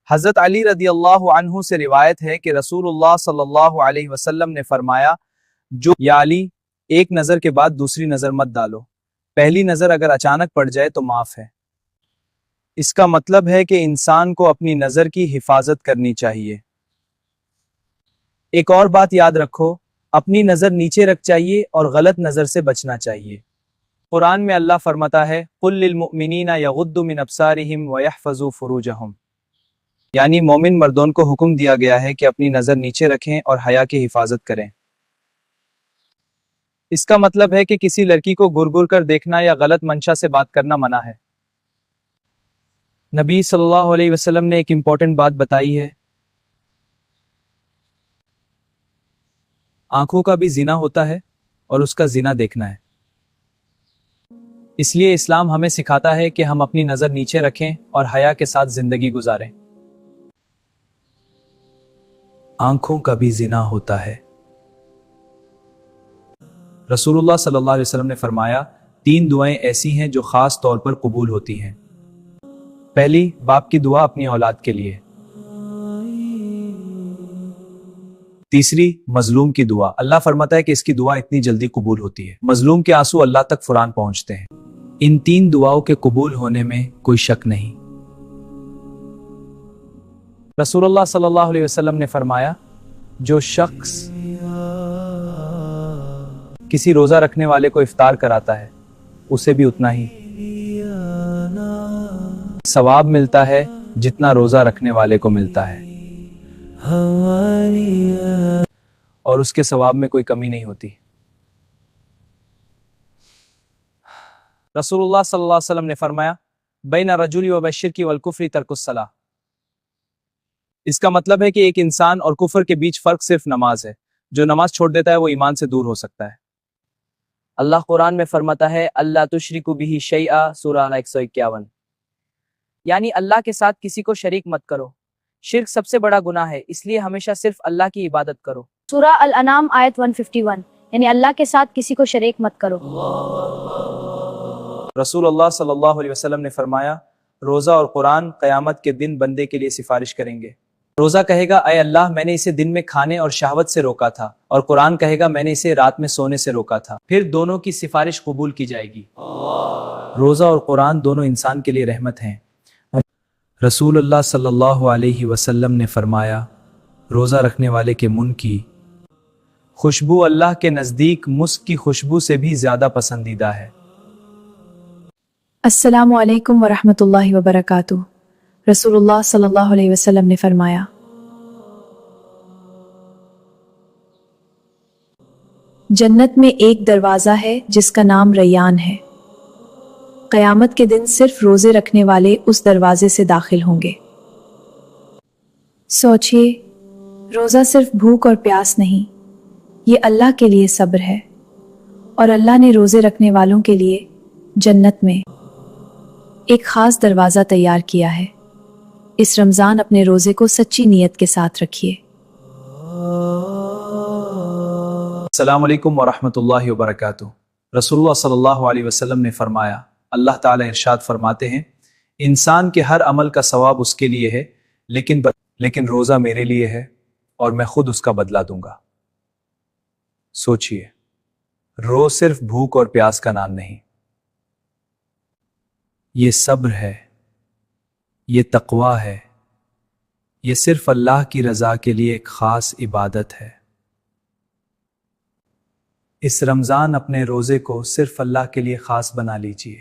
حضرت علی رضی اللہ عنہ سے روایت ہے کہ رسول اللہ صلی اللہ علیہ وسلم نے فرمایا، یا علی، ایک نظر کے بعد دوسری نظر مت ڈالو، پہلی نظر اگر اچانک پڑ جائے تو معاف ہے۔ اس کا مطلب ہے کہ انسان کو اپنی نظر کی حفاظت کرنی چاہیے۔ ایک اور بات یاد رکھو، اپنی نظر نیچے رکھ چاہیے اور غلط نظر سے بچنا چاہیے۔ قرآن میں اللہ فرماتا ہے، قُل لِّلْمُؤْمِنِينَ يَغُضُّوا مِنْ أَبْصَارِهِمْ وَيَحْفَظُوا فُرُوجَهُمْ، یعنی مومن مردوں کو حکم دیا گیا ہے کہ اپنی نظر نیچے رکھیں اور حیا کی حفاظت کریں۔ اس کا مطلب ہے کہ کسی لڑکی کو گر گر کر دیکھنا یا غلط منشا سے بات کرنا منع ہے۔ نبی صلی اللہ علیہ وسلم نے ایک امپورٹنٹ بات بتائی ہے، آنکھوں کا بھی زنا ہوتا ہے اور اس کا زنا دیکھنا ہے۔ اس لیے اسلام ہمیں سکھاتا ہے کہ ہم اپنی نظر نیچے رکھیں اور حیا کے ساتھ زندگی گزاریں۔ آنکھوں کا بھی زنا ہوتا ہے۔ رسول اللہ صلی اللہ علیہ وسلم نے فرمایا، 3 دعائیں ایسی ہیں جو خاص طور پر قبول ہوتی ہیں۔ پہلی، باپ کی دعا اپنی اولاد کے لیے۔ تیسری، مظلوم کی دعا۔ اللہ فرماتا ہے کہ اس کی دعا اتنی جلدی قبول ہوتی ہے، مظلوم کے آنسو اللہ تک فوراً پہنچتے ہیں۔ ان 3 دعاؤں کے قبول ہونے میں کوئی شک نہیں۔ رسول اللہ صلی اللہ علیہ وسلم نے فرمایا، جو شخص کسی روزہ رکھنے والے کو افطار کراتا ہے، اسے بھی اتنا ہی ثواب ملتا ہے جتنا روزہ رکھنے والے کو ملتا ہے، اور اس کے ثواب میں کوئی کمی نہیں ہوتی۔ رسول اللہ صلی اللہ علیہ وسلم نے فرمایا، بین الرجل و الشرک والکفر ترک الصلاۃ۔ اس کا مطلب ہے کہ ایک انسان اور کفر کے بیچ فرق صرف نماز ہے۔ جو نماز چھوڑ دیتا ہے وہ ایمان سے دور ہو سکتا ہے۔ اللہ قرآن میں فرماتا ہے، اللہ تشرکوا بہ شیئا، سورہ 151، یعنی اللہ کے ساتھ کسی کو شریک مت کرو۔ شرک سب سے بڑا گناہ ہے، اس لیے ہمیشہ صرف اللہ کی عبادت کرو۔ سورہ الانعام آیت 151، یعنی اللہ کے ساتھ کسی کو شریک مت کرو۔ رسول اللہ صلی اللہ علیہ وسلم نے فرمایا، روزہ اور قرآن قیامت کے دن بندے کے لیے سفارش کریں گے۔ روزہ کہے گا، اے اللہ، میں نے اسے دن میں کھانے اور شہوت سے روکا تھا، اور قرآن کہے گا، میں نے اسے رات میں سونے سے روکا تھا۔ پھر دونوں کی سفارش قبول کی جائے گی۔ روزہ اور قرآن دونوں انسان کے لیے رحمت ہیں۔ رسول اللہ صلی اللہ علیہ وسلم نے فرمایا، روزہ رکھنے والے کے منہ کی خوشبو اللہ کے نزدیک مسک کی خوشبو سے بھی زیادہ پسندیدہ ہے۔ السلام علیکم ورحمۃ اللہ وبرکاتہ۔ رسول اللہ صلی اللہ علیہ وسلم نے فرمایا، جنت میں ایک دروازہ ہے جس کا نام ریان ہے۔ قیامت کے دن صرف روزے رکھنے والے اس دروازے سے داخل ہوں گے۔ سوچئے، روزہ صرف بھوک اور پیاس نہیں، یہ اللہ کے لیے صبر ہے، اور اللہ نے روزے رکھنے والوں کے لیے جنت میں ایک خاص دروازہ تیار کیا ہے۔ اس رمضان اپنے روزے کو سچی نیت کے ساتھ رکھیے۔ السلام علیکم ورحمۃ اللہ وبرکاتہ۔ رسول اللہ صلی اللہ علیہ وسلم نے فرمایا، اللہ تعالیٰ ارشاد فرماتے ہیں، انسان کے ہر عمل کا ثواب اس کے لیے ہے، لیکن روزہ میرے لیے ہے اور میں خود اس کا بدلہ دوں گا۔ سوچئے، روز صرف بھوک اور پیاس کا نام نہیں، یہ صبر ہے، یہ تقوی ہے، یہ صرف اللہ کی رضا کے لیے ایک خاص عبادت ہے۔ اس رمضان اپنے روزے کو صرف اللہ کے لیے خاص بنا لیجئے۔